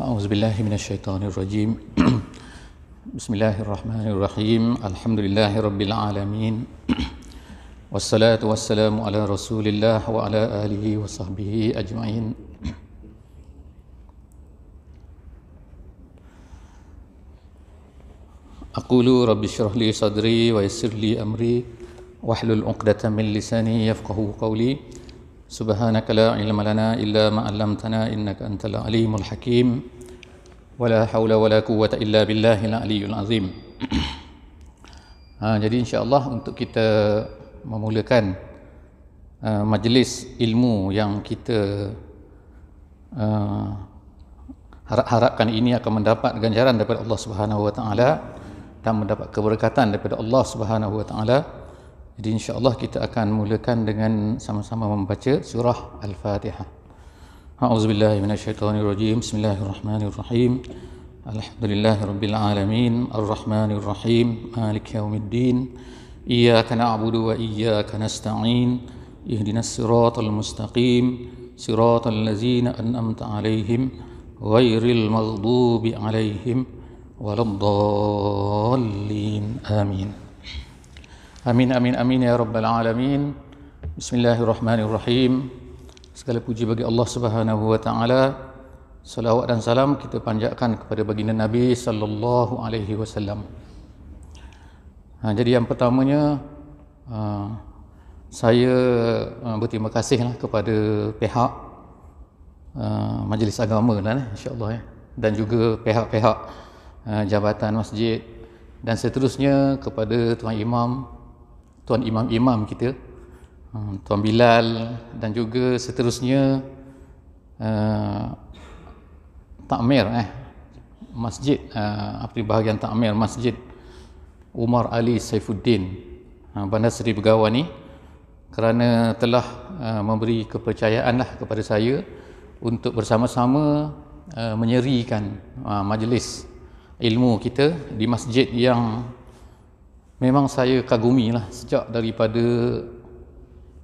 أعوذ بالله من الشيطان الرجيم بسم الله الرحمن الرحيم الحمد لله رب العالمين والصلاة والسلام على رسول الله وعلى آله وصحبه أجمعين أقول رب اشرح لي صدري ويسر لي أمري واحلل عقدة من لساني يفقهوا قولي سبحانك لا علم لنا إلا ما علمتنا إنك أنت العليم الحكيم ولا حول ولا قوة إلا بالله العلي العظيم. Jadi insya-Allah untuk kita memulakan majlis ilmu yang kita harapkan ini akan mendapat ganjaran daripada Allah Subhanahu wa taala dan mendapat keberkatan daripada Allah Subhanahu wa taala. Jadi insya-Allah kita akan mulakan dengan sama-sama membaca surah Al-Fatihah. A'udzubillahi minasyaitonirrajim. Bismillahirrahmanirrahim. Alhamdulillahirabbil alamin, arrahmanirrahim, maliki yaumiddin. Iyyaka na'budu wa iyyaka nasta'in. Ihdinas siratal mustaqim, siratal ladzina an'amta 'alaihim ghairil maghdubi 'alaihim waladdallin. Amin. Amin, amin, amin ya rabbal alamin. Bismillahirrahmanirrahim. Segala puji bagi Allah Subhanahu wa taala. Salawat dan salam kita panjatkan kepada baginda Nabi sallallahu alaihi wasallam. Jadi yang pertamanya saya berterima kasihlah kepada pihak majlis agama insya-Allah dan juga pihak-pihak jabatan masjid dan seterusnya kepada tuan imam kita, Tuan Bilal, dan juga seterusnya takmir masjid, bahagian takmir Masjid Umar Ali Saifuddin Bandar Seri Begawan ni, kerana telah memberi kepercayaan kepada saya untuk bersama-sama menyerikan majlis ilmu kita di masjid yang memang saya kagumi sejak daripada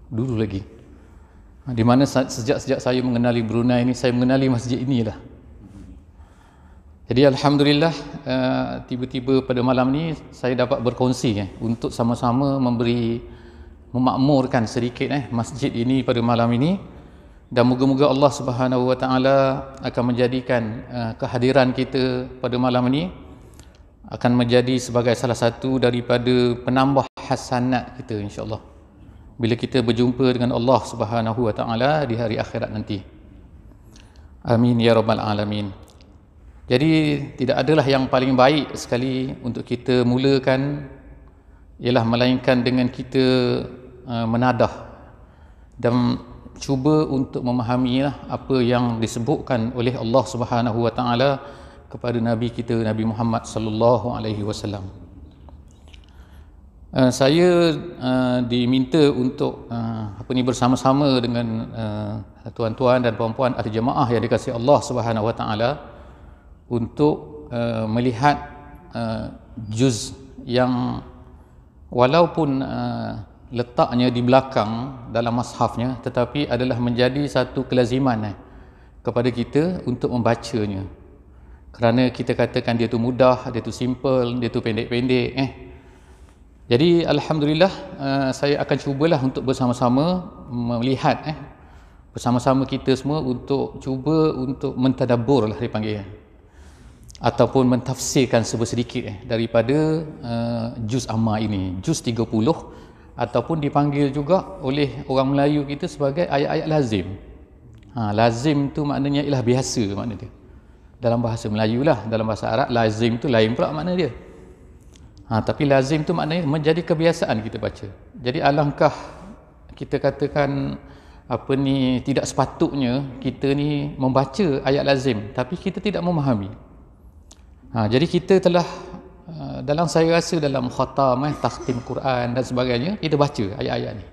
dulu lagi, di mana sejak saya mengenali Brunei ini, saya mengenali masjid inilah. Jadi alhamdulillah tiba-tiba pada malam ni saya dapat berkongsi untuk sama-sama memakmurkan sedikit masjid ini pada malam ini, dan moga-moga Allah Subhanahu wa taala akan menjadikan kehadiran kita pada malam ini akan menjadi sebagai salah satu daripada penambah hasanat kita insya-Allah bila kita berjumpa dengan Allah Subhanahu wa taala di hari akhirat nanti. Amin ya rabbal alamin. Jadi tidak adalah yang paling baik sekali untuk kita mulakan ialah melainkan dengan kita menadah dan cuba untuk memahami apa yang disebutkan oleh Allah Subhanahu wa taala kepada Nabi kita, Nabi Muhammad sallallahu alaihi wasallam. Saya diminta untuk bersama-sama dengan tuan-tuan dan puan-puan ahli jemaah yang dikasihi Allah Subhanahu wa taala untuk melihat juz yang walaupun letaknya di belakang dalam mushafnya, tetapi adalah menjadi satu kelaziman kepada kita untuk membacanya. Kerana kita katakan dia tu mudah, dia tu simple, dia tu pendek-pendek. Jadi alhamdulillah saya akan cubalah untuk bersama-sama melihat bersama-sama kita semua untuk cuba untuk mentadabbur dipanggil ataupun mentafsirkan sedikit daripada juz amma ini, juz 30, ataupun dipanggil juga oleh orang Melayu kita sebagai ayat-ayat lazim. Lazim tu maknanya ialah biasa makna dia. Dalam bahasa Melayu dalam bahasa Arab lazim tu lain pula makna dia. Tapi lazim tu maknanya menjadi kebiasaan kita baca. Jadi alangkah kita katakan tidak sepatutnya kita ni membaca ayat lazim tapi kita tidak memahami. Jadi kita telah dalam saya rasa dalam khatam takhtim Quran dan sebagainya kita baca ayat-ayat ni.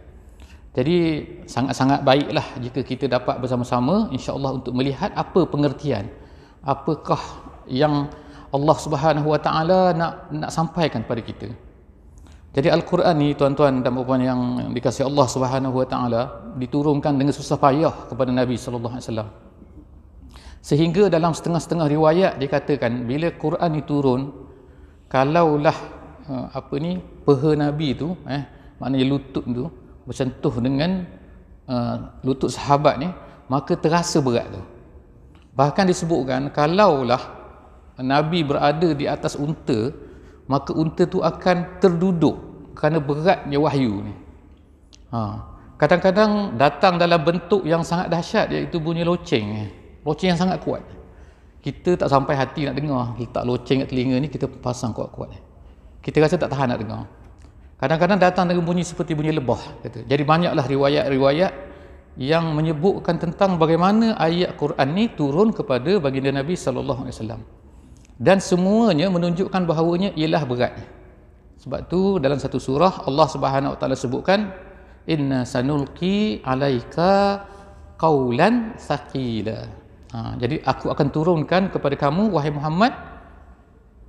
Jadi sangat-sangat baiklah jika kita dapat bersama-sama insya-Allah untuk melihat apa pengertian, apakah yang Allah Subhanahu wa taala nak sampaikan pada kita. Jadi Al-Quran ni tuan-tuan dan puan-puan yang dikasihi Allah Subhanahu wa taala diturunkan dengan susah payah kepada Nabi sallallahu alaihi wasallam. Sehingga dalam setengah-setengah riwayat dikatakan bila Quran ni turun, kalaulah peha Nabi tu, maknanya lutut tu bersentuh dengan lutut sahabat ni, maka terasa berat tu. Bahkan disebutkan kalaulah Nabi berada di atas unta, maka unta tu akan terduduk kerana beratnya wahyu ni. Kadang-kadang datang dalam bentuk yang sangat dahsyat, iaitu bunyi loceng. Loceng yang sangat kuat. Kita tak sampai hati nak dengar. Letak loceng kat telinga ni, kita pasang kuat-kuat. Kita rasa tak tahan nak dengar. Kadang-kadang datang dengan bunyi seperti bunyi lebah. Kata. Jadi banyaklah riwayat-riwayat yang menyebutkan tentang bagaimana ayat Quran ni turun kepada baginda Nabi SAW. Dan semuanya menunjukkan bahawanya ialah berat. Sebab tu dalam satu surah Allah Subhanahu Wa Taala sebutkan, inna sanulqi alaika qaulan thaqila. Jadi aku akan turunkan kepada kamu wahai Muhammad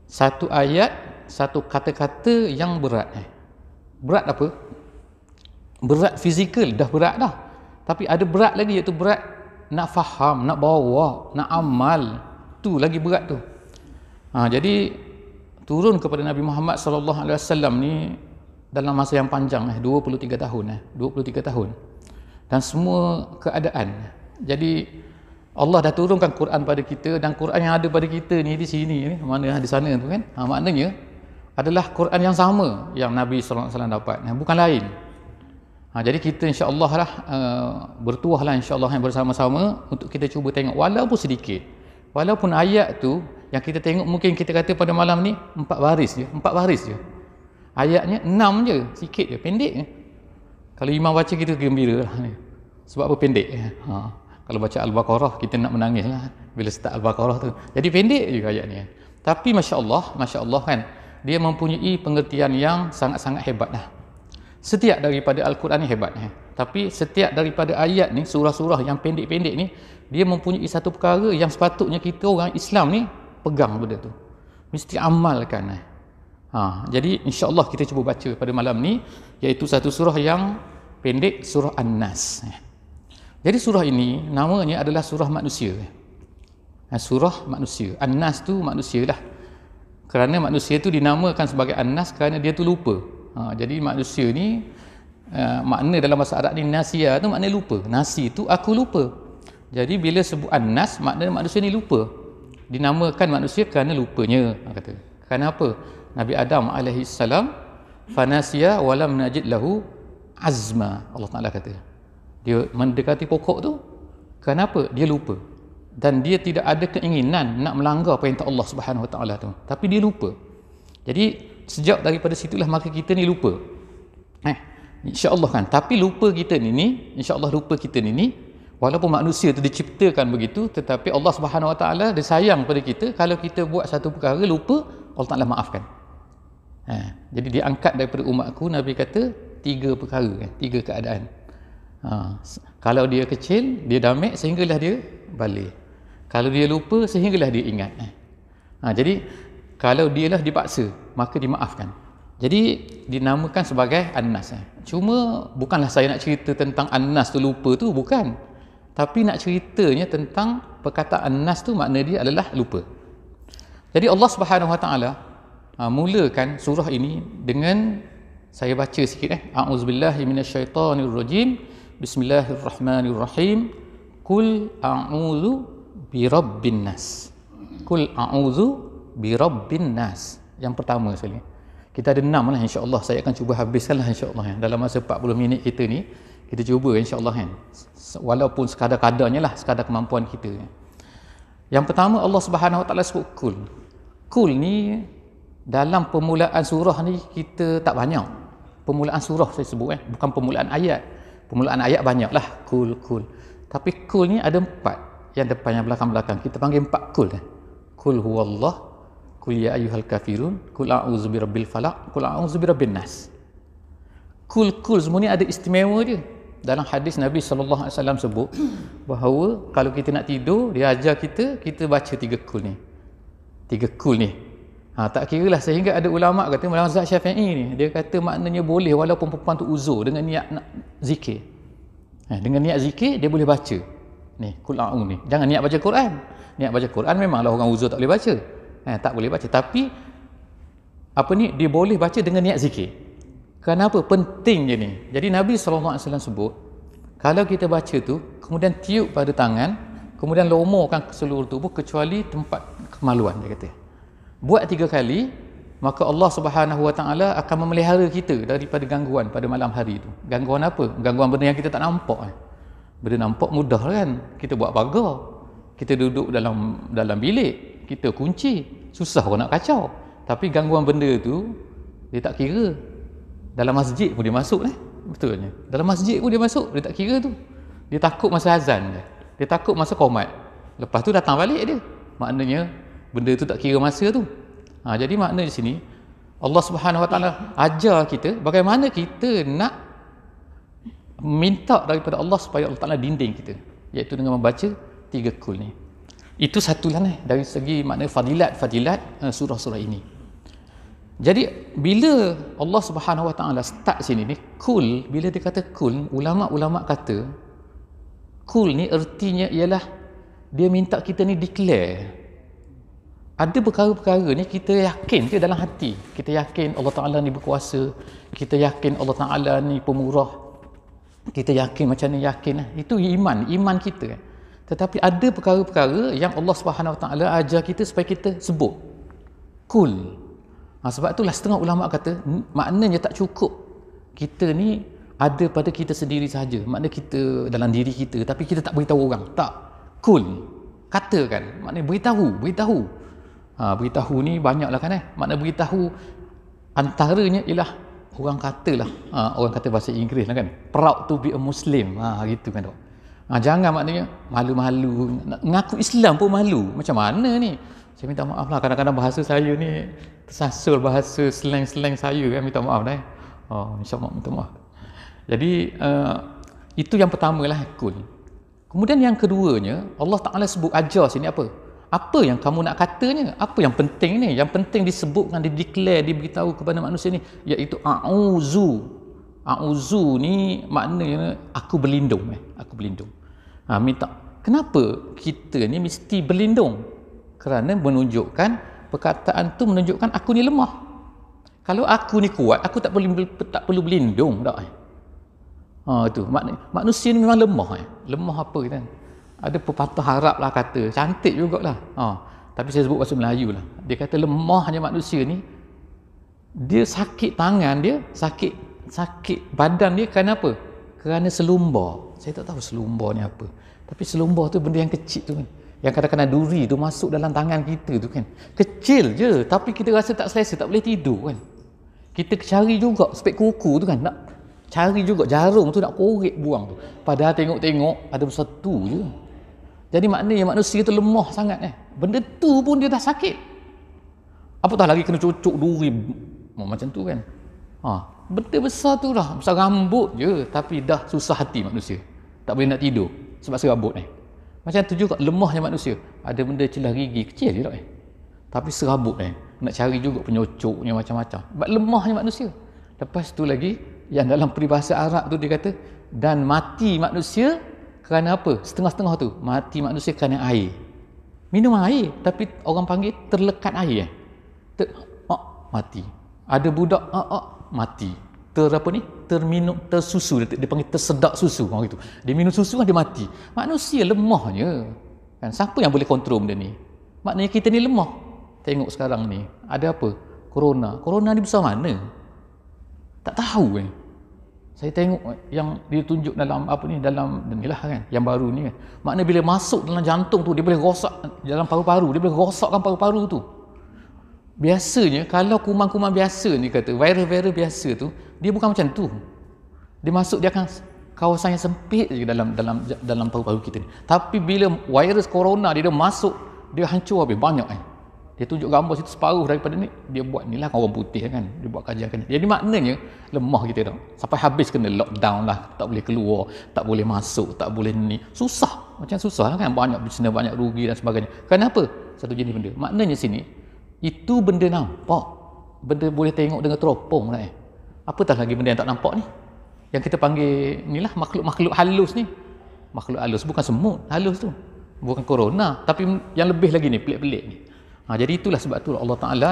satu ayat, satu kata-kata yang berat. Berat apa? Berat fizikal dah berat dah. Tapi ada berat lagi, iaitu berat nak faham, nak bawa, nak amal. Tu lagi berat tu. Jadi turun kepada Nabi Muhammad sallallahu alaihi wasallam ni dalam masa yang panjang, 23 tahun. 23 tahun. Dan semua keadaan. Jadi Allah dah turunkan Quran pada kita, dan Quran yang ada pada kita ni di sini ni, mana di sana tu kan, maknanya adalah Quran yang sama yang Nabi SAW dapat, bukan lain. Jadi kita insya-Allah lah bertuahlah insya-Allah yang bersama-sama untuk kita cuba tengok walaupun sedikit. Walaupun ayat tu yang kita tengok mungkin kita kata pada malam ni 4 baris je. Ayatnya 6 je, sikit je, pendek je. Kalau imam baca kita gembira lah ni. Sebab apa pendek? Kalau baca Al-Baqarah kita nak menangis lah bila start Al-Baqarah tu. Jadi pendek juga ayat ni. Tapi Masya Allah kan, dia mempunyai pengertian yang sangat-sangat hebat lah. Setiap daripada Al-Quran ni hebat. Tapi setiap daripada ayat ni, surah-surah yang pendek-pendek ni, dia mempunyai satu perkara yang sepatutnya kita orang Islam ni pegang benda tu. Mesti amalkan. Jadi insya-Allah kita cuba baca pada malam ni, iaitu satu surah yang pendek, surah An-Nas. Jadi surah ini namanya adalah surah manusia. Surah manusia. An-Nas tu manusia lah. Kerana manusia tu dinamakan sebagai An-Nas kerana dia tu lupa. Jadi manusia ni makna dalam bahasa Arab ni nasia tu makna lupa. Nasi tu aku lupa. Jadi bila sebut An-Nas makna manusia ni lupa. Dinamakan manusia kerana lupanya, kata. Kerana apa? Nabi Adam alaihi salam fanasiya walam najid lahu azma. Allah Taala kata. Dia mendekati pokok tu kenapa? Dia lupa. Dan dia tidak ada keinginan nak melanggar perintah Allah Subhanahu Wa Taala tu. Tapi dia lupa. Jadi sejak daripada situlah maka kita ni lupa. Insya-Allah kan. Tapi lupa kita ni insya-Allah lupa kita ni walaupun manusia tu diciptakan begitu, tetapi Allah Subhanahu Wa Taala dia sayang pada kita. Kalau kita buat satu perkara lupa, Allah Taala maafkan. Jadi dia angkat daripada umatku, Nabi kata 3 perkara kan, 3 keadaan. Kalau dia kecil, dia damai sehinggalah dia balik. Kalau dia lupa, sehinggalah dia ingat. Jadi kalau dialah dipaksa, maka dimaafkan. Jadi dinamakan sebagai An-Nas. Cuma bukanlah saya nak cerita tentang An-Nas tu lupa tu, bukan. Tapi nak ceritanya tentang perkataan An-Nas tu makna dia adalah lupa. Jadi Allah Subhanahu Wa Taala mulakan surah ini dengan, saya baca sikit A'udzubillahi minasyaitonirrajim. Bismillahirrahmanirrahim. Qul a'udzu birabbin nas. Qul a'udzu birabbin nas. Yang pertama sekali. Kita ada 6 lah insya-Allah. Saya akan cuba habiskanlah insya-Allah dalam masa 40 minit kita ni. Kita cuba insya-Allah kan. Walaupun sekadar-kadarnya lah, sekadar kemampuan kita. Yang pertama Allah Subhanahu Wa Taala sebut qul. Qul ni dalam permulaan surah ni kita tak banyak. Permulaan surah saya sebut bukan permulaan ayat. Permulaan ayat banyaklah kul. Tapi kul ni ada 4. Yang depan yang belakang-belakang kita panggil 4 kul. Kul huwallah, kul ya ayyuhal kafirun, kul a'udzu birabbil falaq, kul a'udzu birabbin nas. Kul semua ni ada istimewa dia. Dalam hadis Nabi sallallahu alaihi wasallam sebut bahawa kalau kita nak tidur, dia ajar kita baca 3 kul ni. 3 kul ni. Tak kira lah, sehingga ada ulama kata mazhab Syafi'i ni, dia kata maknanya boleh walaupun perempuan tu uzur dengan niat nak zikir. Dengan niat zikir dia boleh baca. Ni kul a'udzu ni. Jangan niat baca Quran. Niat baca Quran memanglah orang uzur tak boleh baca. Tak boleh baca. Tapi dia boleh baca dengan niat zikir. Kenapa? Pentingnya ni. Jadi Nabi SAW sebut, kalau kita baca tu, kemudian tiup pada tangan, kemudian lomorkan ke seluruh tubuh kecuali tempat kemaluan, dia kata. Buat 3 kali, maka Allah Subhanahu Wa Taala akan memelihara kita daripada gangguan pada malam hari itu. Gangguan apa? Gangguan benda yang kita tak nampak. Benda nampak mudah kan? Kita buat pagar, kita duduk dalam bilik, kita kunci, susah orang nak kacau. Tapi gangguan benda tu dia tak kira. Dalam masjid pun dia masuk betulnya. Dalam masjid pun dia masuk, dia tak kira tu. Dia takut masa azan je. Dia takut masa qomat. Lepas tu datang balik dia. Maknanya benda tu tak kira masa tu. Jadi makna di sini Allah Subhanahu Wa Taala ajar kita bagaimana kita nak minta daripada Allah supaya Allah Taala bimbing kita, iaitu dengan membaca 3 kul ni. Itu satulah dari segi makna fadilat surah-surah ini. Jadi bila Allah Subhanahu Wa Taala start sini ni kul, bila dia kata kul, ulama-ulama kata kul ni ertinya ialah dia minta kita ni declare. Ada perkara-perkara ni kita yakin ke dalam hati. Kita yakin Allah Ta'ala ni berkuasa. Kita yakin Allah Ta'ala ni pemurah. Kita yakin macam ni, yakin. Itu iman kita. Tetapi ada perkara-perkara yang Allah Subhanahu Wa Ta'ala ajar kita supaya kita sebut. Kul. Sebab itulah setengah ulama kata, maknanya tak cukup kita ni ada pada kita sendiri saja. Maknanya kita dalam diri kita, tapi kita tak beritahu orang. Tak. Kul. Katakan. Maknanya beritahu. Beritahu ni banyaklah kan makna beritahu antaranya ialah orang katalah orang kata bahasa Inggeris lah kan, proud to be a Muslim, gitu kan dok. Jangan maknanya malu-malu nak mengaku Islam pun malu. Macam mana ni? Saya minta maaf lah, kadang-kadang bahasa saya ni tersasul bahasa slang-slang saya kan, minta maaf dah. InsyaAllah minta maaf. Jadi itu yang pertamalah kul. Kemudian yang keduanya Allah Ta'ala sebut ajar sini apa yang kamu nak katanya? Apa yang penting ni? Yang penting disebutkan, dideclare, diberitahu kepada manusia ni, iaitu a'udzu. A'udzu ni maknanya aku berlindung. Aku berlindung. Minta. Kenapa kita ni mesti berlindung? Kerana menunjukkan, perkataan tu menunjukkan aku ni lemah. Kalau aku ni kuat, aku tak perlu berlindung tak? Itu maknanya manusia ni memang lemah. Lemah apa kan? Ada pepatah Arab lah kata, cantik jugalah. Tapi saya sebut bahasa Melayu lah. Dia kata lemahnya manusia ni, dia sakit tangan dia, sakit badan dia kerana apa? Kerana selumbar. Saya tak tahu selumbar ni apa. Tapi selumbar tu benda yang kecil tu kan. Yang kadang-kadang duri tu masuk dalam tangan kita tu kan. Kecil je, tapi kita rasa tak selesa, tak boleh tidur kan. Kita cari juga spek kuku tu kan, nak cari juga jarum tu nak korek buang tu. Padahal tengok-tengok ada satu je. Jadi maknanya manusia tu lemah sangat Benda tu pun dia dah sakit. Apatah lagi kena cucuk duri macam tu kan. Benda besar tu dah, besar rambut je, tapi dah susah hati manusia. Tak boleh nak tidur sebab serabut Macam tu juga lemahnya manusia. Ada benda celah gigi kecil je tak tapi serabut nak cari juga penyucuknya macam-macam. Sebab lemahnya manusia. Lepas tu lagi yang dalam peribahasa Arab tu dia kata, dan mati manusia kerana apa? Setengah-setengah tu. Mati manusia kerana air. Minum air, tapi orang panggil terlekat air. Mati. Ada budak, mati. Terminum, tersusu. Dia panggil tersedak susu. Gitu. Dia minum susu kan dia mati. Manusia lemahnya. Kan? Siapa yang boleh kontrol benda ni? Maknanya kita ni lemah. Tengok sekarang ni. Ada apa? Corona. Corona ni besar mana? Tak tahu Saya tengok yang dia tunjuk dalam dalam inilah kan, yang baru ni kan. Maknanya bila masuk dalam jantung tu, dia boleh rosak dalam paru-paru, dia boleh rosakkan paru-paru tu. Biasanya kalau kuman-kuman biasa ni kata, virus-virus biasa tu, dia bukan macam tu. Dia masuk, dia akan kawasan yang sempit je dalam paru-paru kita ni. Tapi bila virus corona dia masuk, dia hancur habis banyak Dia tunjuk gambar situ separuh daripada ni, dia buat ni lah orang putih kan, dia buat kajian kan. Jadi maknanya lemah kita dah. Sampai habis kena lockdown lah, tak boleh keluar, tak boleh masuk, tak boleh ni. Susah, macam susah kan, banyak bisnes, banyak rugi dan sebagainya. Kenapa? Satu jenis benda. Maknanya sini, itu benda nampak. Benda boleh tengok dengan teropong lah Apatah lagi benda yang tak nampak ni. Yang kita panggil ni lah makhluk-makhluk halus ni. Makhluk halus, bukan semut, halus tu. bukan corona, tapi yang lebih lagi ni, pelik-pelik ni. Jadi itulah sebab tu Allah Ta'ala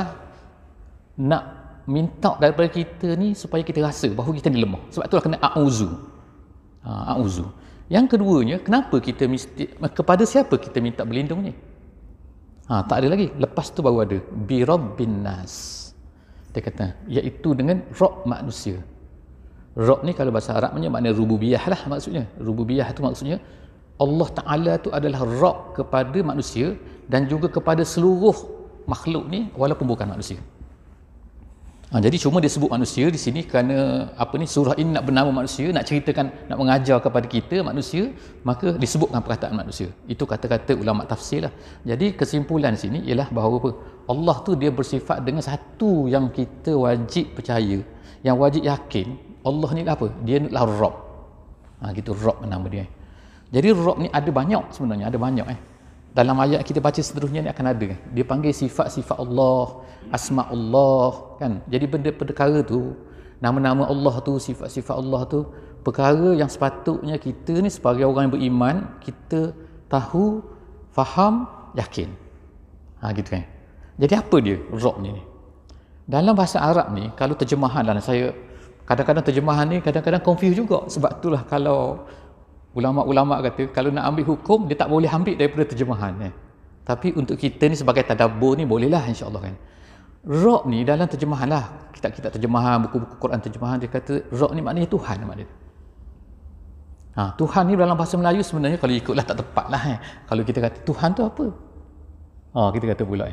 nak minta daripada kita ni supaya kita rasa bahawa kita ni lemah. Sebab itulah kena a'udzu. A'udzu. Yang keduanya, kenapa kita mesti, kepada siapa kita minta berlindung ni? Tak ada lagi. Lepas tu baru ada bi rabbin nas. Dia kata, iaitu dengan Rabb manusia. Rabb ni kalau bahasa Arabnya makna rububiyah lah maksudnya. Rububiyah tu maksudnya Allah Ta'ala tu adalah Rabb kepada manusia dan juga kepada seluruh makhluk ni walaupun bukan manusia. Jadi cuma dia sebut manusia di sini kerana surah ini nak bernama manusia, nak ceritakan, nak mengajar kepada kita manusia, maka disebutkan perkataan manusia. Itu kata-kata ulama tafsir lah. Jadi kesimpulan sini ialah bahawa apa? Allah tu dia bersifat dengan satu yang kita wajib percaya, yang wajib yakin. Allah ni apa? Dia adalah Rabb. Gitu Rabb nama dia. Jadi Rabb ni ada banyak sebenarnya, ada banyak Dalam ayat kita baca seterusnya ni akan ada. Dia panggil sifat-sifat Allah, asma Allah kan. Jadi benda perkara tu, nama-nama Allah tu, sifat-sifat Allah tu, perkara yang sepatutnya kita ni sebagai orang yang beriman, kita tahu, faham, yakin. Gitu kan. Jadi apa dia Rabb ni? Dalam bahasa Arab ni, kalau terjemahan lah, saya kadang-kadang terjemahan ni kadang-kadang confuse juga. Sebab itulah kalau ulama-ulama kata kalau nak ambil hukum dia tak boleh ambil daripada terjemahan tapi untuk kita ni sebagai tadabbur ni bolehlah insya-Allah kan. Rabb ni dalam terjemahan lah, kitab-kitab terjemahan, buku-buku Quran terjemahan, dia kata Rabb ni maknanya Tuhan maknanya. Tuhan ni dalam bahasa Melayu sebenarnya kalau ikutlah tak tepat lah kalau kita kata Tuhan tu apa? Kita kata pula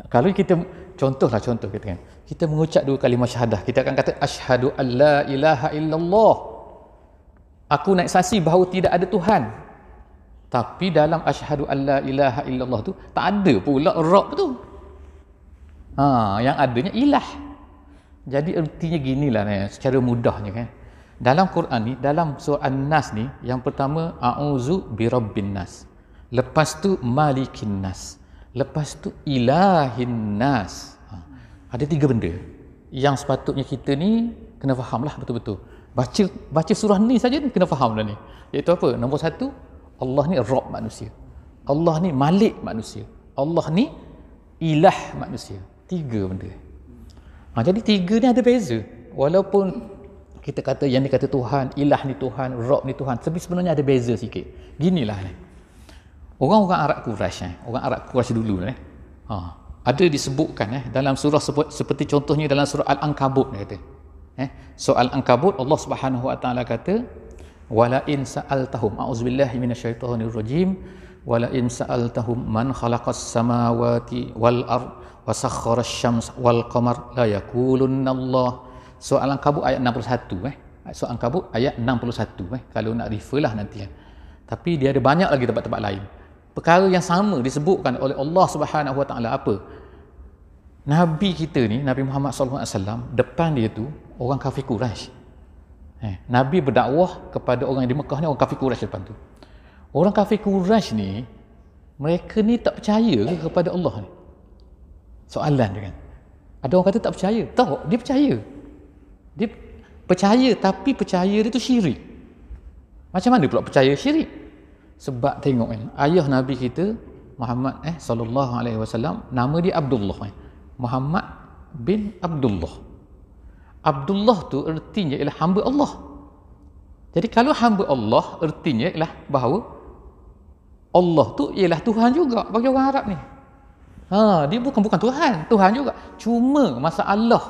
kalau kita contoh kita kan, kita mengucap dua kalimah syahadah, kita akan kata asyhadu an la ilaha illallah. Aku nak saksi bahawa tidak ada Tuhan. Tapi dalam asyhadu an la ilaha illallah tu tak ada pula Rabb tu. Yang adanya ilah. Jadi artinya ginilah secara mudahnya kan. Dalam Quran ni, dalam surah An-Nas ni, yang pertama a'udzu birabbin nas. Lepas tu malikin nas. Lepas tu ilahin nas. Ada tiga benda yang sepatutnya kita ni kena fahamlah betul-betul. Baca surah ni saja ni kena faham dah ni. Iaitu apa? Nombor satu, Allah ni Rabb manusia. Allah ni Malik manusia. Allah ni Ilah manusia. Tiga benda. Jadi tiga ni ada beza. Walaupun kita kata yang ni kata Tuhan, Ilah ni Tuhan, Rabb ni Tuhan, tapi sebenarnya ada beza sikit. Ginilah ni. Orang-orang Arab Quraisy, orang Arab Quraisy dulu ada disebutkan dalam surah seperti contohnya dalam surah Al-Ankabut dia kata. Soal Ankabut Allah Subhanahu wa taala kata wala in sa'altahum a'udzubillahi minasyaitonir rajim wala in sa'altahum man khalaqas samawati wal ard wa sakhkhara asy-syams wal qamar la yaqulunna Allah. Soal Ankabut ayat 61 Soal Ankabut ayat 61 kalau nak refer lah nanti tapi dia ada banyak lagi tempat-tempat lain. Perkara yang sama disebutkan oleh Allah Subhanahu wa taala apa? Nabi kita ni, Nabi Muhammad sallallahu alaihi wasallam, depan dia tu orang kafir Quraisy. Nabi berdakwah kepada orang yang di Mekah ni, orang kafir Quraisy depan tu. Orang kafir Quraisy ni, mereka ni tak percaya kepada Allah ni. Soalan dia kan. Ada orang kata tak percaya. Tak, dia percaya. Dia percaya tapi percaya dia tu syirik. Macam mana pula percaya syirik? Sebab tengok kan, ayah Nabi kita Muhammad sallallahu alaihi wasallam, nama dia Abdullah. Muhammad bin Abdullah. Abdullah tu artinya ialah hamba Allah. Jadi kalau hamba Allah artinya ialah bahawa Allah tu ialah Tuhan juga bagi orang Arab ni. Dia bukan Tuhan, Tuhan juga. Cuma masalah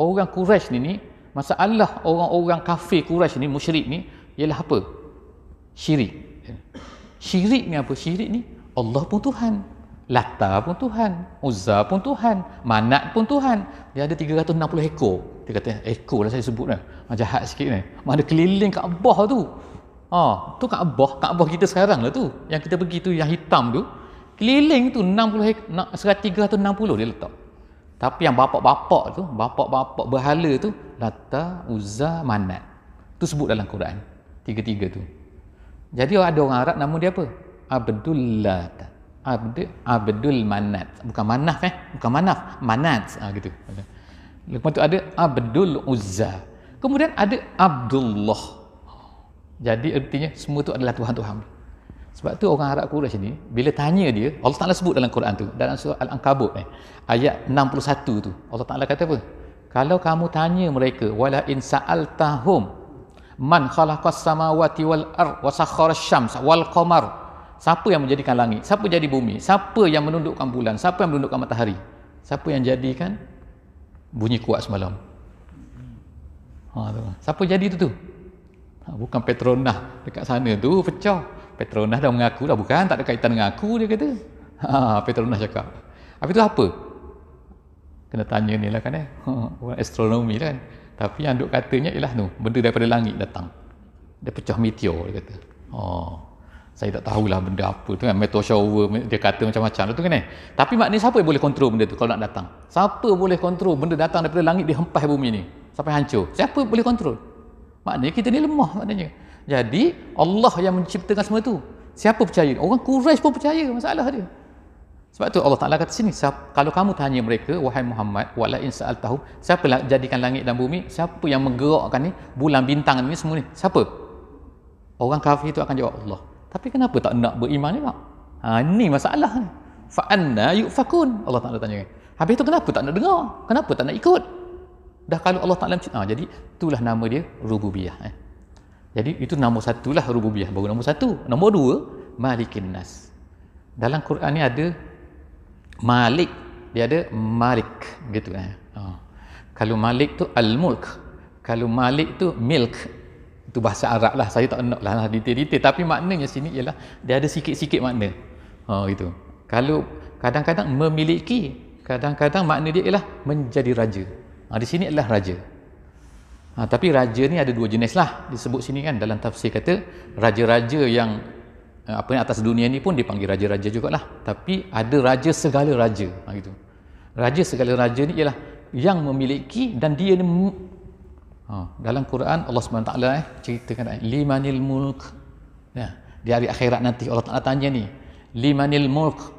orang Quraisy ni, masalah orang-orang kafir Quraisy ni, musyrik ni ialah apa? Syirik. Syirik ni apa? Syirik ni Allah pun Tuhan, Lata pun Tuhan, Uzza pun Tuhan, Manat pun Tuhan. Dia ada 360 ekor. Dia kata ekor lah saya sebut dah. Jahat sikit ni. Mana keliling Kaabah tu. Tu Kaabah kita sekarang lah tu. Yang kita pergi tu yang hitam tu. Keliling tu 360 dia letak. Tapi yang bapak-bapak tu, bapak-bapak berhala tu, Lata, Uzza, Manat. Tu sebut dalam Quran. Tiga-tiga tu. Jadi ada orang Arab nama dia apa? Abdul Lata. Abdul Manat, bukan Manaf bukan Manaf, Manat gitu. Lepas tu ada Abdul Uzza, kemudian ada Abdullah. Jadi artinya semua tu adalah Tuhan-Tuhan. Sebab tu orang Arab Quraisy ni bila tanya dia, Allah Taala sebut dalam Quran tu, dalam surah Al-Ankabut ayat 61 tu, Allah Taala kata apa? Kalau kamu tanya mereka, wala in sa'altahum man khalaqas samawati wal ard wa sakhkhara asy-syamsa wal qamar, siapa yang menjadikan langit, siapa jadi bumi, siapa yang menundukkan bulan, siapa yang menundukkan matahari, siapa yang jadikan bunyi kuat semalam, siapa jadi tu? Bukan Petronas dekat sana tu pecah. Petronas dah mengaku dah, bukan, tak ada kaitan dengan aku, dia kata. Petronas cakap. Habis tu apa? Kena tanya ni lah kan orang astronomi lah kan. Tapi yang duk katanya ialah tu, benda daripada langit datang. Dia pecah meteor, dia kata. Saya tak tahulah benda apa tu kan, meteor shower, dia kata macam-macam tu kan. Tapi maknanya siapa yang boleh kontrol benda tu kalau nak datang? Siapa boleh kontrol benda datang daripada langit dihempas bumi ni sampai hancur? Siapa boleh kontrol? Maknanya kita ni lemah maknanya. Jadi Allah yang menciptakan semua tu. Siapa percaya? Orang Quraisy pun percaya, masalah dia. Sebab tu Allah Taala kata sini, kalau kamu tanya mereka, wahai Muhammad, wala in sa'altahum, siapa lah jadikan langit dan bumi? Siapa yang menggerakkan ni, bulan bintang ni semua ni? Siapa? Orang kafir itu akan jawab Allah. Tapi kenapa tak nak beriman ni, Pak? Ini masalah. Fa anna yufakun? Allah Taala tanya. Habis tu kenapa tak nak dengar? Kenapa tak nak ikut? Dah kalau Allah Taala jadi itulah nama dia rububiyah. Jadi itu nombor satu lah rububiyah, baru nombor satu. Nombor dua, malikin nas. Dalam Quran ni ada malik, dia ada malik gitu Kalau malik tu al-mulk, kalau malik tu milk. Itu bahasa Arab lah, saya tak nak lah detail-detail, tapi maknanya sini ialah dia ada sikit-sikit makna. Gitu. Kalau kadang-kadang memiliki, kadang-kadang makna dia ialah menjadi raja. Di sini adalah raja. Tapi raja ni ada dua jenis lah disebut sini kan, dalam tafsir kata raja-raja yang atas dunia ni pun dipanggil raja-raja jugalah, tapi ada raja segala raja gitu. Raja segala raja ni ialah yang memiliki, dan dia ni dalam Quran Allah SWT ceritakan limanil mulk, di hari akhirat nanti Allah Taala tanya ni, limanil mulk,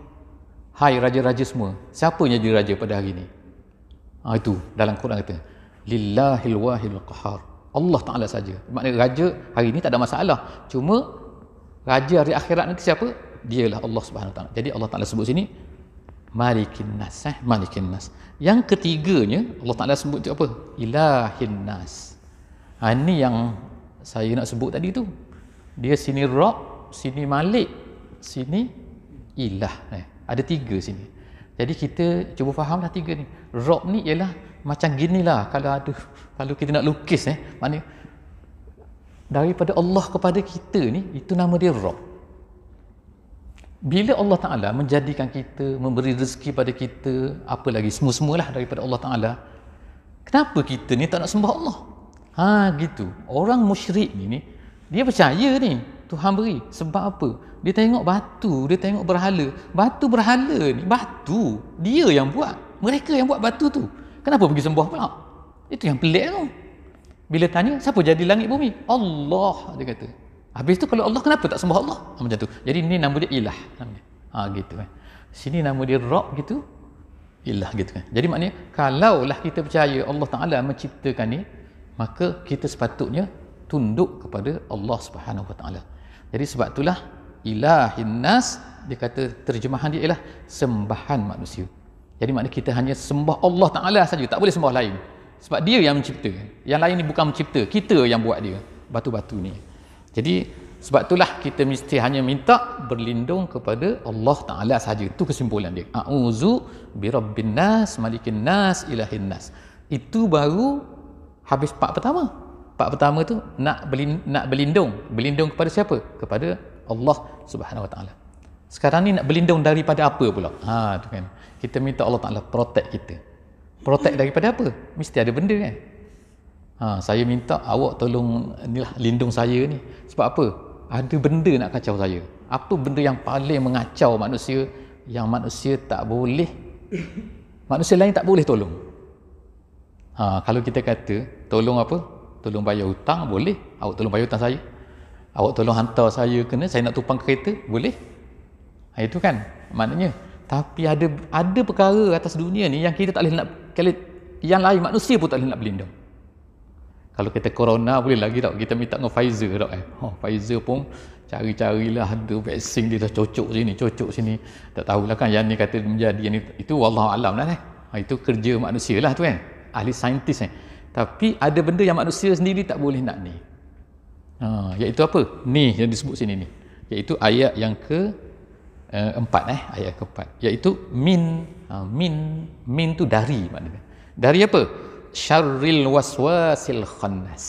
hai raja-raja semua, siapa yang jadi raja pada hari ni? Itu dalam Quran kata lillahil wahil qahar, Allah Taala saja. Maknanya raja hari ni tak ada masalah, cuma raja hari akhirat nanti siapa? Dialah Allah Subhanahu Wa Taala. Jadi Allah Taala sebut sini malikin nas, malikin nas. Yang ketiganya Allah Taala sebut apa? Ilahin nas. Ini yang saya nak sebut tadi tu. Dia sini Rabb, sini Malik, sini Ilah. Ada tiga sini. Jadi kita cuba fahamlah tiga ni. Rabb ni ialah macam ginilah, kalau kita nak lukis maknanya daripada Allah kepada kita ni, itu nama dia Rabb. Bila Allah Ta'ala menjadikan kita, memberi rezeki pada kita, apa lagi, semua-semualah daripada Allah Ta'ala, kenapa kita ni tak nak sembah Allah? Gitu. Orang musyrik ni dia percaya ni Tuhan beri. Sebab apa? Dia tengok batu, dia tengok berhala. Batu berhala ni, batu dia yang buat, mereka yang buat batu tu. Kenapa pergi sembah pula? Itu yang pelik tu. Bila tanya, siapa jadi langit bumi? Allah, dia kata. Habis tu kalau Allah, kenapa tak sembah Allah? Macam tu. Jadi ni nama dia Ilah namanya. Gitu kan. Sini nama dia Rabb gitu. Ilah gitu kan. Jadi maknanya kalaulah kita percaya Allah Taala menciptakan ni, maka kita sepatutnya tunduk kepada Allah Subhanahu Wa Taala. Jadi sebab itulah ilahin nas, dia kata terjemahan dia ialah sembahan manusia. Jadi maknanya kita hanya sembah Allah Ta'ala saja, tak boleh sembah lain. Sebab dia yang mencipta. Yang lain ni bukan mencipta, kita yang buat dia, batu-batu ni. Jadi sebab itulah kita mesti hanya minta berlindung kepada Allah Ta'ala saja. Itu kesimpulan dia. A'udzu birabbin nas, malikin nas, ilahin nas. Itu baru habis part pertama. Part pertama tu nak berlindung. Berlindung kepada siapa? Kepada Allah Subhanahu Wa Ta'ala. Sekarang ni nak berlindung daripada apa pula? Tu kan. Kita minta Allah Ta'ala protect kita. Protect daripada apa? Mesti ada benda kan. Saya minta awak tolong inilah, lindung saya ni. Sebab apa? Ada benda nak kacau saya. Apa benda yang paling mengacau manusia, yang manusia tak boleh, manusia lain tak boleh tolong? Kalau kita kata tolong apa? Tolong bayar hutang, boleh. Awak tolong bayar hutang saya. Awak tolong hantar saya kena, saya nak tumpang kereta, boleh. Itu kan maknanya. Tapi ada perkara atas dunia ni yang kita tak boleh nak, yang lain manusia pun tak boleh nak berlindung. Kalau kita corona boleh lagi tak, kita minta dengan Pfizer tak Pfizer pun cari-carilah ada vaksin dia dah cocok sini, tak tahulah kan yang ni kata menjadi, yang ni itu wallahu alam lah itu kerja manusia lah tu kan, ahli saintis tapi ada benda yang manusia sendiri tak boleh nak ni, iaitu apa ni yang disebut sini ni, iaitu ayat yang ke empat ayat keempat, iaitu min tu dari, maknanya dari apa, syarril waswasil khannas.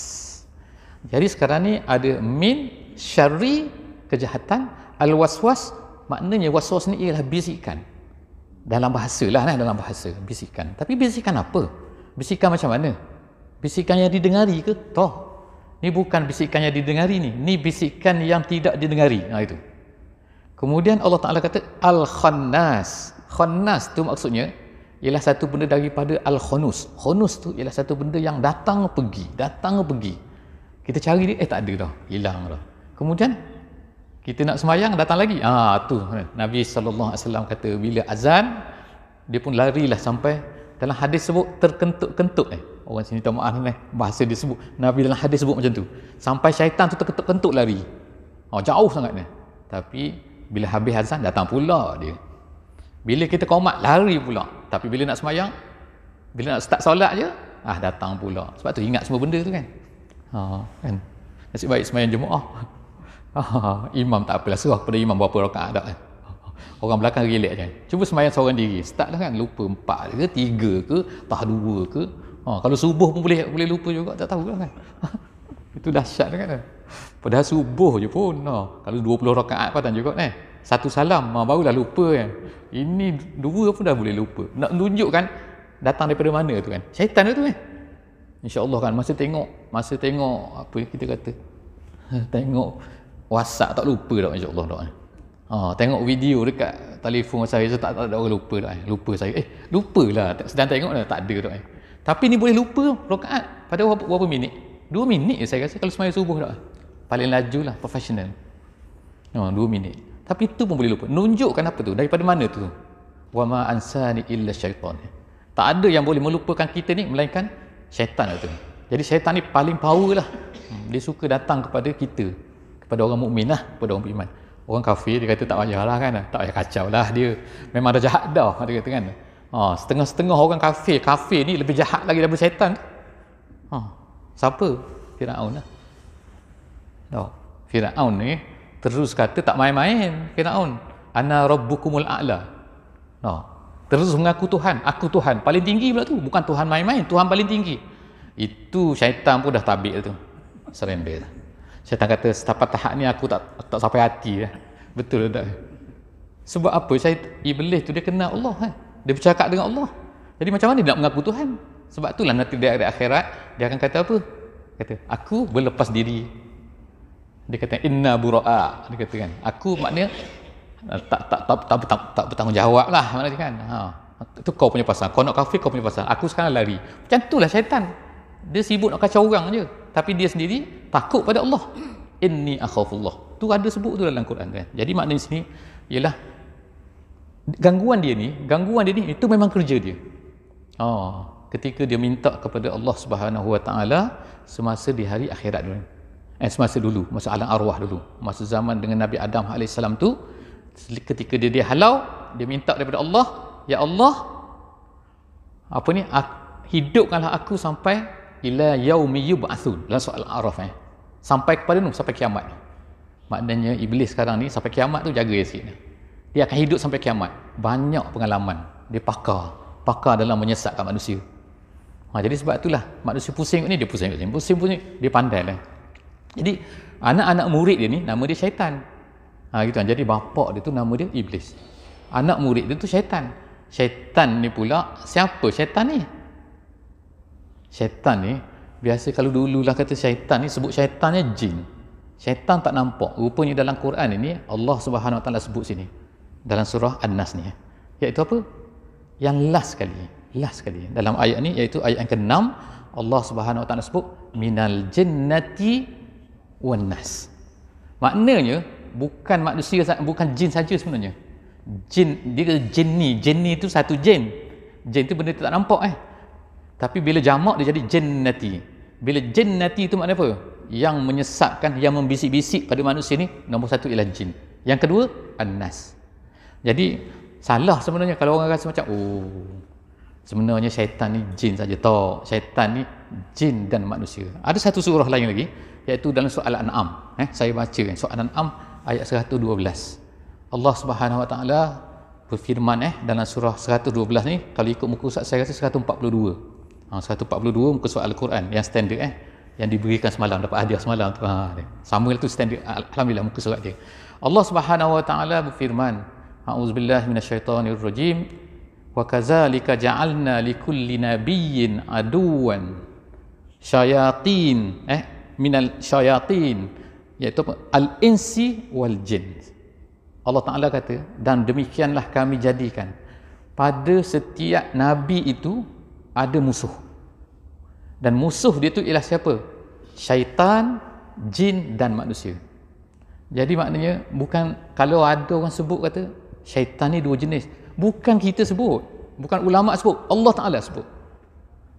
Jadi sekarang ni ada min syarri, kejahatan, al-waswas, maknanya waswas ni ialah bisikan. Dalam bahasa lah, dalam bahasa bisikan. Tapi bisikan apa? Bisikan macam mana? Bisikan yang didengari ke? Toh. Ni bukan bisikan yang didengari ni. Ni bisikan yang tidak didengari. Itu. Kemudian Allah Ta'ala kata al-khannas. Khannas tu maksudnya ialah satu benda daripada al-khunus. Khunus tu ialah satu benda yang datang pergi. Kita cari dia, tak ada dah. Hilang dah. Kemudian kita nak semayang, datang lagi. Tu Nabi SAW kata bila azan dia pun larilah sampai, dalam hadis sebut terkentut-kentut orang sini tak maaf bahasa dia sebut, Nabi dalam hadis sebut macam tu, sampai syaitan tu terkentut-kentut lari. Jauh sangat ni. Tapi bila habis azan datang pula dia. Bila kita qomat lari pula. Tapi bila nak semayang, bila nak start solat je, datang pula. Sebab tu ingat semua benda tu kan. Kan. Nasib baik semayang jemaah. Imam tak apalah, serah pada imam berapa rakaat dah kan. Orang belakang relax kan. Cuba semayang seorang diri, start lah kan, lupa 4 ke 3 ke, tah 2 ke. Kalau subuh pun boleh lupa juga, tak tahu lah kan. Itu dahsyat kan. Padahal subuh je pun. Kalau 20 rakaat pun juga kan. Satu salam barulah lupa kan. Ini 2 pun dah boleh lupa. Nak tunjukkan datang daripada mana tu kan. Syaitan tu kan. InsyaAllah kan masa tengok apa kita kata. Tengok WhatsApp tak lupa dah insya-Allah dah. Tengok video dekat telefon saya tak ada orang lupa dah. Lupa saya. Lupalah sedang tengok dah tak ada dah. Tapi ni boleh lupa rakaat pada berapa minit? 2 minit je saya rasa kalau sembahyang subuh dah. Paling laju lah, profesional. 2 minit. Tapi itu pun boleh lupa. Nunjukkan apa tu? Daripada mana tu? Wa ma ansani illa syaitan. Tak ada yang boleh melupakan kita ni melainkan syaitan tu. Jadi syaitan ni paling power lah. Dia suka datang kepada kita, kepada orang mukmin lah, kepada orang beriman. Orang kafir dia kata tak payahlah kan, tak payah kacau lah dia. Memang dah jahat dah dia kata kan. Setengah-setengah orang kafir ni lebih jahat lagi daripada syaitan. Siapa? Firaun lah. Firaun ni terus kata tak main-main Firaun. Ana rabbukumul a'la. Terus mengaku Tuhan, aku Tuhan paling tinggi pula tu, bukan Tuhan main-main, Tuhan paling tinggi. Itu syaitan pun dah tabik tu. Surrender. Syaitan kata setakat tahap ni aku tak sampai hati dah. Betul tak? Sebab apa? Iblis tu dia kenal Allah kan. Dia bercakap dengan Allah. Jadi macam mana dia nak mengaku Tuhan? Sebab itulah nanti di akhirat dia akan kata apa? Kata aku berlepas diri. Dia kata inna bura'a. Dia kata kan, aku maknanya tak bertanggungjawab lah maknanya kan. Itu kau punya pasal. Kau nak kafir kau punya pasal. Aku sekarang lari. Macam itulah syaitan. Dia sibuk nak kacau orang je. Tapi dia sendiri takut pada Allah. Inni akhafullah. Tu ada sebut tu dalam Quran kan. Jadi maknanya sini ialah gangguan dia ni itu memang kerja dia. Ketika dia minta kepada Allah Subhanahu Wa Taala semasa di hari akhirat dulu. Semasa dulu, masa alam arwah dulu. Masa zaman dengan Nabi Adam AS tu, ketika dia halau, dia minta daripada Allah, ya Allah, hidupkanlah aku sampai ila yaumi yub'atsun. Dalam surah Al-A'raf sampai kepada sampai kiamat. Maknanya iblis sekarang ni sampai kiamat tu jaga sikit. Dia akan hidup sampai kiamat. Banyak pengalaman. Dia pakar dalam menyesatkan manusia. Jadi sebab itulah manusia pusing ni, dia pusing dia pandai lah. Jadi anak-anak murid dia ni nama dia syaitan. Gitu kan. Jadi bapak dia tu nama dia iblis. Anak murid dia tu syaitan. Syaitan ni pula siapa syaitan ni? Syaitan ni biasa kalau dululah kata syaitan ni sebut syaitannya jin. Syaitan tak nampak. Rupanya dalam Quran ini Allah Subhanahu Wa Taala sebut sini dalam surah An-Nas ni iaitu apa? Yang last sekali dalam ayat ni iaitu ayat yang ke-6 Allah Subhanahu Wa Taala sebut minal jinnati wan nas. Maknanya bukan manusia, bukan jin saja sebenarnya. Dia jin tu satu jin. Jin tu benda tak nampak Tapi bila jamak dia jadi jinnati. Bila jinnati itu makna apa? Yang menyesatkan, yang membisik-bisik pada manusia ni, nombor satu ialah jin. Yang kedua, an-nas. Jadi salah sebenarnya kalau orang rasa macam sebenarnya syaitan ni jin saja. Tak, syaitan ni jin dan manusia. Ada satu surah lain lagi, iaitu dalam surah Al-An'am. Saya baca surah Al-An'am ayat 112. Allah Subhanahu Wa Taala berfirman dalam surah 112 ni, kalau ikut muka surat saya rasa 142. 142 muka surat Al-Quran yang standard yang diberikan semalam, dapat hadiah semalam tu. Samuel tu standard, alhamdulillah muka surat dia. Allah Subhanahu Wa Taala berfirman, a'udzubillahi minasyaitonirrajim, wa kadzalika ja'alna likulli nabiyyin aduwan syayatin minal syayatin, iaitu al-insi wal jin. Allah Ta'ala kata, dan demikianlah kami jadikan pada setiap nabi itu ada musuh, dan musuh dia tu ialah siapa? Syaitan, jin dan manusia. Jadi maknanya bukan kalau ada orang sebut kata syaitan ni dua jenis, bukan kita sebut, bukan ulama sebut, Allah Ta'ala sebut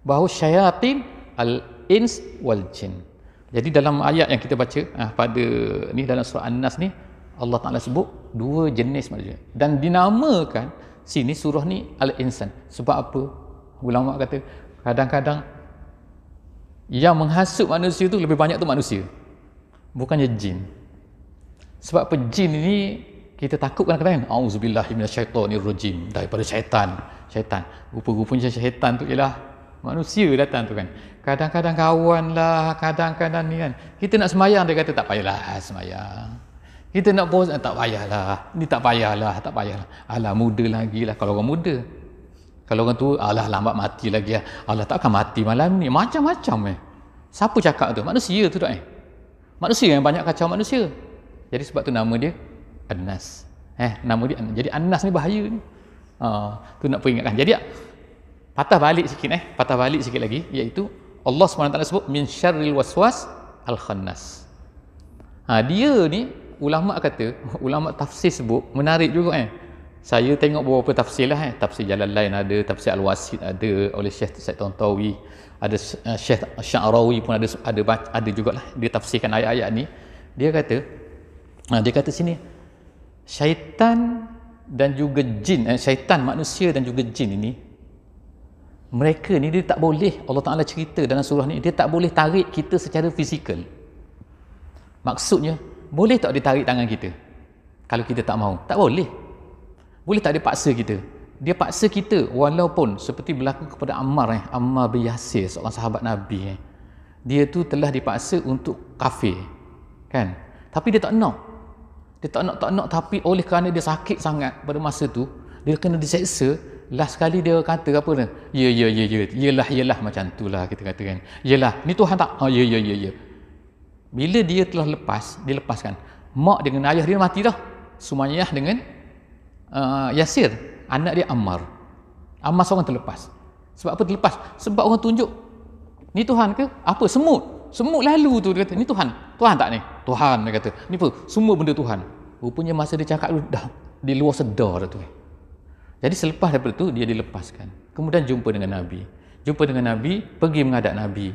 bahawa syayatin al-ins wal jin. Jadi dalam ayat yang kita baca pada ni dalam surah An-Nas ni, Allah Ta'ala sebut dua jenis manusia, dan dinamakan sini surah ni al-insan. Sebab apa? Ulama kata kadang-kadang yang menghasut manusia tu lebih banyak tu manusia, bukannya jin. Sebab apa? Jin ini kita takut kadang-kadang, auzubillahi minasyaitonirrajim, daripada syaitan. Rupa-rupanya syaitan tu ialah manusia datang tu kan. Kadang-kadang kawan lah, kadang-kadang ni kan, kita nak semayang dia kata tak payahlah semayang. Kita nak puasa tak payahlah, ni tak payahlah. Alah muda lagi lah kalau orang muda. Kalau orang tu, alah lambat mati lagi lah. Alah takkan mati malam ni. Macam-macam Siapa cakap tu? Manusia tu tak Manusia yang banyak kacau manusia. Jadi sebab tu nama dia An-Nas. Nama dia Jadi An-Nas ni bahaya ni. Tu nak peringatkan. Jadi patah balik sikit lagi, iaitu Allah SWT sebut min syarril waswas al-khannas. Dia ni ulama kata, ulama tafsir sebut menarik juga Saya tengok beberapa tafsir lah tafsir Jalalain ada, tafsir Al-Wasit ada oleh Syekh Said Tontawi, ada Syekh Sya'rawi pun ada jugalah dia tafsirkan ayat-ayat ni. Dia kata sini syaitan dan juga jin, syaitan manusia dan juga jin ini, mereka ni dia tak boleh, Allah Ta'ala cerita dalam surah ni, dia tak boleh tarik kita secara fizikal. Maksudnya, boleh tak dia tarik tangan kita kalau kita tak mahu? Tak boleh. Boleh tak dia paksa kita? Dia paksa kita, walaupun seperti berlaku kepada Ammar bin Yasir, seorang sahabat Nabi. Dia tu telah dipaksa untuk kafir, kan? Tapi dia tak nak. Tapi oleh kerana dia sakit sangat pada masa tu, dia kena diseksa. Last sekali dia kata apa ni? Yelah macam tu lah kita kata kan. Yelah, ni Tuhan tak? Ya. Bila dia telah dilepaskan, mak dengan ayah dia mati dah. Sumayyah dengan Yasir, anak dia Ammar seorang terlepas. Sebab apa terlepas? Sebab orang tunjuk ni Tuhan ke? Apa? Semut lalu tu dia kata, ni Tuhan tak ni? Tuhan dia kata, ni apa? Semua benda Tuhan. Rupanya masa dia cakap dah di luar sedar dah tu. Jadi selepas daripada tu dia dilepaskan. Kemudian jumpa dengan Nabi, pergi menghadap Nabi.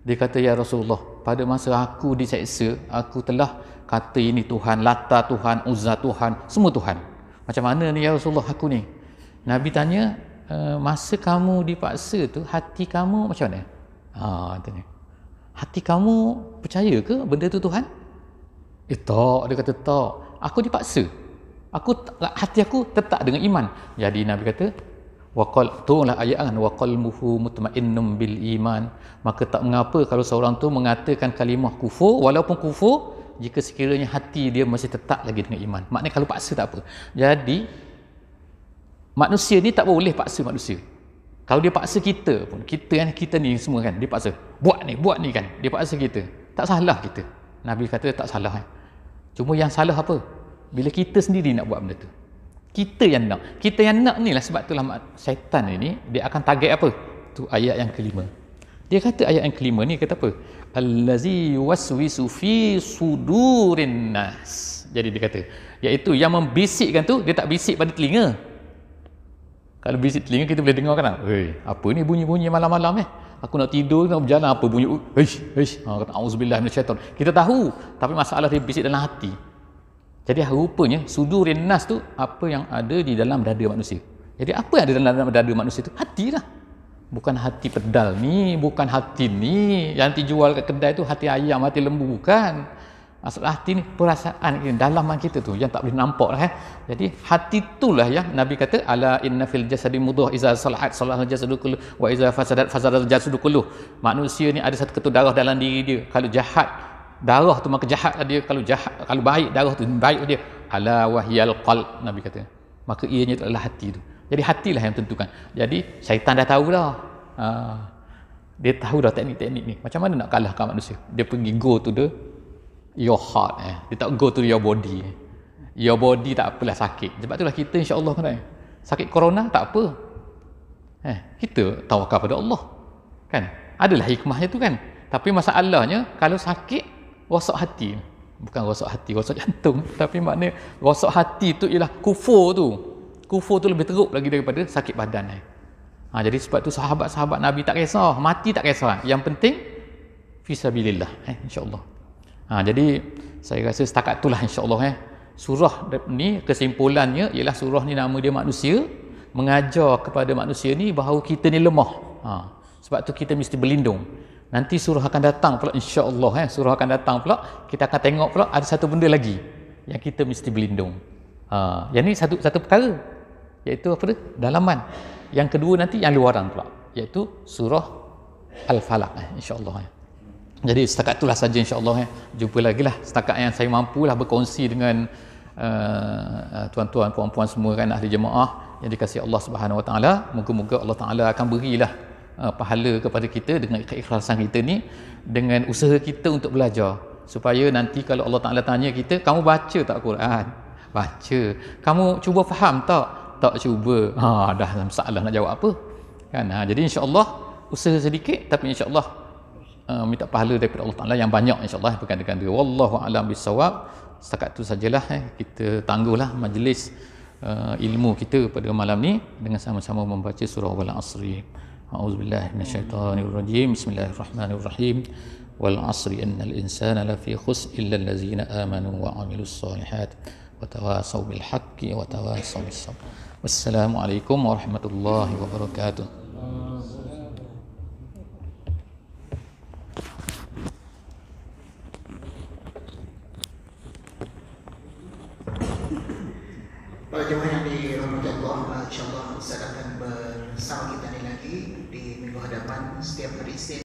Dia kata, ya Rasulullah, pada masa aku diseksa, aku telah kata ini Tuhan, Lata Tuhan, Uzza Tuhan, semua Tuhan. Macam mana ni ya Rasulullah aku ni? Nabi tanya, masa kamu dipaksa tu hati kamu macam mana? Tanya. Hati kamu percaya ke benda tu Tuhan? Tak, dia kata tak. Aku dipaksa. Hati aku tetap dengan iman. Jadi Nabi kata, tolonglah ayat kan, wa qalbuhu mutmainnum bil iman. Maka tak mengapa kalau seorang tu mengatakan kalimah kufur, walaupun kufur, jika sekiranya hati dia masih tetap lagi dengan iman. Maknanya kalau paksa tak apa. Jadi manusia ni tak boleh paksa manusia. Kalau dia paksa kita pun, kita ni semua kan, dia paksa buat ni kan, dia paksa kita, tak salah kita. Nabi kata tak salah. Cuma yang salah apa? Bila kita sendiri nak buat benda tu. Kita yang nak ni lah. Sebab itulah syaitan ini dia akan target apa? Tu ayat yang kelima. Dia kata ayat yang kelima ni kata apa? Allazi waswisu fi sudurin nas. Jadi dia kata, iaitu yang membisikkan tu, dia tak bisik pada telinga. Kalau bisik telinga kita boleh dengar kan? Apa ni bunyi-bunyi malam-malam Aku nak tidur, nak berjalan, apa bunyi? Kata auzubillah minasyaitan. Kita tahu, tapi masalah dia bisik dalam hati. Jadi rupanya sudurin nas tu apa yang ada di dalam dada manusia. Jadi apa yang ada dalam dada manusia tu? Hati lah. Bukan hati pedal ni, bukan hati ni yang dijual kat kedai tu, hati ayam, hati lembu, bukan. Maksud hati ni perasaan kita, dalaman kita tu yang tak boleh nampak lah. Jadi hati itulah yang Nabi kata ala inna fil jasadi mudghah iza salahat salahal jasadu kulluh wa iza fasadat fasadal jasadu kulluh. Manusia ni ada satu ketul darah dalam diri dia. Kalau jahat, darah tu maka jahatlah dia. Kalau jahat, kalau baik, darah tu baik dia. Ala wahyal qalb, Nabi kata. Maka ianya adalah hati tu. Jadi hatilah yang tentukan. Jadi syaitan dah tahu dah. Dia tahu dah teknik-teknik ni. Macam mana nak kalahkan manusia? Dia pergi go to the your heart. Dia tak go to your body. Your body tak apalah sakit. Sebab itulah kita insya-Allah kan. Sakit corona tak apa. Kita tawakal pada Allah. Kan? Adalah hikmahnya tu kan. Tapi masalahnya kalau sakit rosak hati. Bukan rosak hati, rosak jantung. Tapi maknanya rosak hati tu ialah kufur tu. Kufur tu lebih teruk lagi daripada sakit badan. Jadi sebab tu sahabat-sahabat Nabi tak kisah, mati tak kisah. Yang penting fisabilillah, insya-Allah. Jadi saya rasa setakat itulah insya-Allah. Surah ni kesimpulannya ialah surah ni nama dia manusia, mengajar kepada manusia ni bahawa kita ni lemah. Sebab tu kita mesti berlindung. Nanti surah akan datang pula insya-Allah. Surah akan datang pula, kita akan tengok pula ada satu benda lagi yang kita mesti berlindung. Yang ni satu perkara, iaitu apa dia? Dalaman. Yang kedua nanti yang luaran pula, iaitu surah Al-Falaq insya-Allah. Jadi setakat itulah saja insya-Allah. Jumpa lagi lah setakat yang saya mampulah berkongsi dengan tuan-tuan puan-puan semua kan, ahli jemaah yang dikasihi Allah Subhanahu Wa Taala. Moga-moga Allah Taala akan berilah pahala kepada kita dengan keikhlasan kita ni, dengan usaha kita untuk belajar, supaya nanti kalau Allah Taala tanya kita, kamu baca tak Quran? Baca. Kamu cuba faham tak? Tak cuba. Dah masalah nak jawab apa kan. Jadi insya-Allah usaha sedikit tapi insya-Allah minta pahala daripada Allah Taala yang banyak insya-Allah berkanda-kanda. Wallahu a'lam bissawab. Setakat itu sajalah kita tangguhlah majlis ilmu kita pada malam ni dengan sama-sama membaca surah Wal Asri. A'udzubillahi minasyaitonirrajim. Bismillahirrahmanirrahim. Wal asri innal insana lafi khusr illa allazina amanu wa 'amilus solihat wa tawasaw bil haqqi wa tawasaw bis sabr. Wassalamualaikum warahmatullahi wabarakatuh. Para jemaah yang dirahmati Allah, insyaAllah Ustaz akan bersama kita ni lagi di minggu hadapan setiap hari Isnin.